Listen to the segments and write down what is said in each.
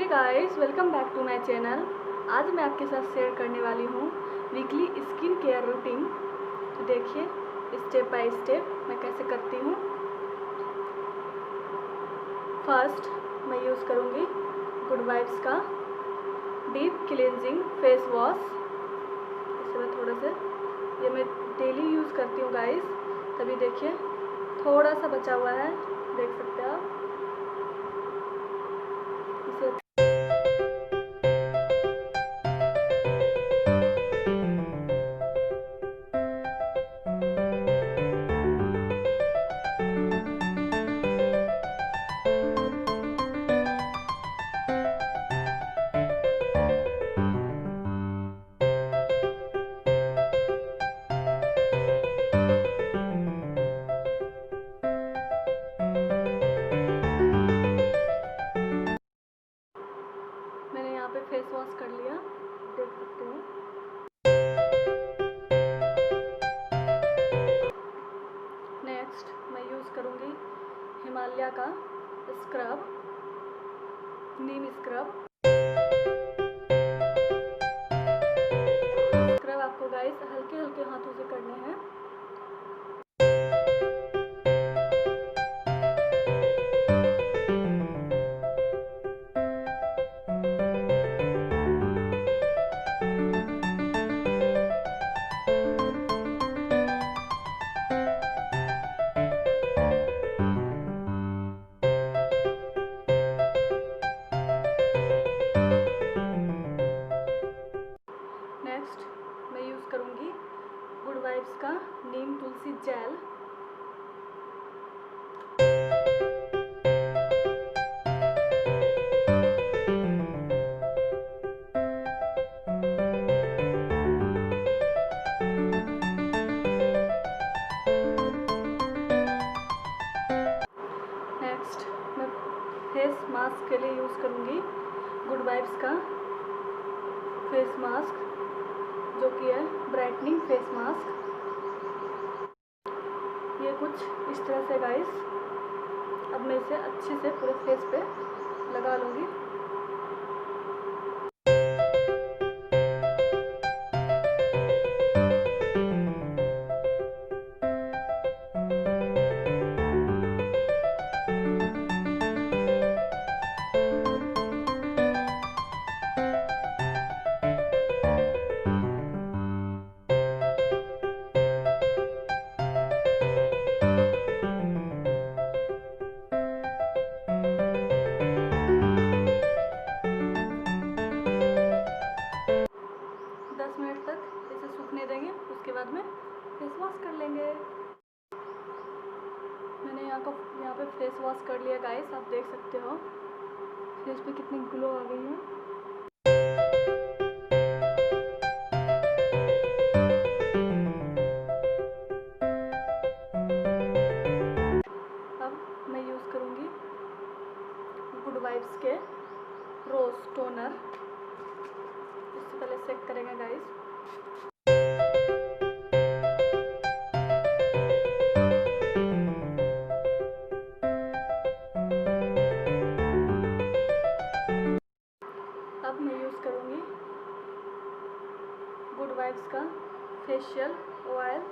Hey guys, welcome back to my channel. आज मैं आपके साथ शेयर करने वाली हूँ वीकली स्किन केयर रूटीन। तो देखिए स्टेप बाय स्टेप मैं कैसे करती हूँ। फर्स्ट मैं यूज़ करूँगी गुड वाइब्स का डीप क्लींजिंग फेस वॉश। इसे मैं थोड़ा सा ये मैं डेली यूज़ करती हूँ गाइस, तभी देखिए थोड़ा सा बचा हुआ है, देख सकते हैं आप। इसे मैंने यहाँ पे फेस वॉश कर लिया, देख सकते हो। नेक्स्ट मैं यूज़ करूँगी हिमालय का स्क्रब, नीम स्क्रब। स्क्रब आपको गाइस हल्के हल्के हाथों से करने हैं। नेक्स्ट मैं यूज़ करूँगी गुड वाइब्स का नीम तुलसी जेल। नेक्स्ट मैं फेस मास्क के लिए यूज़ करूँगी गुड वाइब्स का फेस मास्क, जो कि है ब्राइटनिंग फेस मास्क। ये कुछ इस तरह से गाइस, अब मैं इसे अच्छे से पूरे फेस पे लगा लूँगी। सूखने देंगे, उसके बाद में फेस वॉश कर लेंगे। मैंने यहाँ पे फेस वॉश कर लिया गाइस, आप देख सकते हो फेस पे कितनी ग्लो आ गई है। अब मैं यूज़ करूँगी गुड वाइब्स के रोज टोनर। इससे पहले सेक करेंगे गाइस। अब मैं यूज़ करूँगी गुड वाइब्स का फेशियल ऑयल।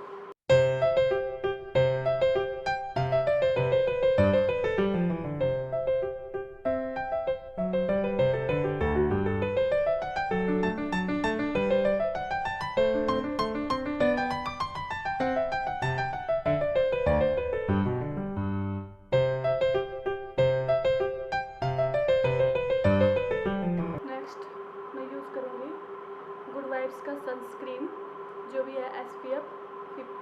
गुड वाइब्स का सनस्क्रीन, जो भी है SPF 50।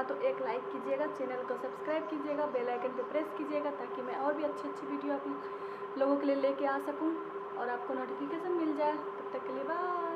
तो एक लाइक कीजिएगा, चैनल को सब्सक्राइब कीजिएगा, बेल आइकन पे प्रेस कीजिएगा ताकि मैं और भी अच्छी अच्छी वीडियो आप लोगों के लिए लेके आ सकूं और आपको नोटिफिकेशन मिल जाए। तब तक के लिए बाय।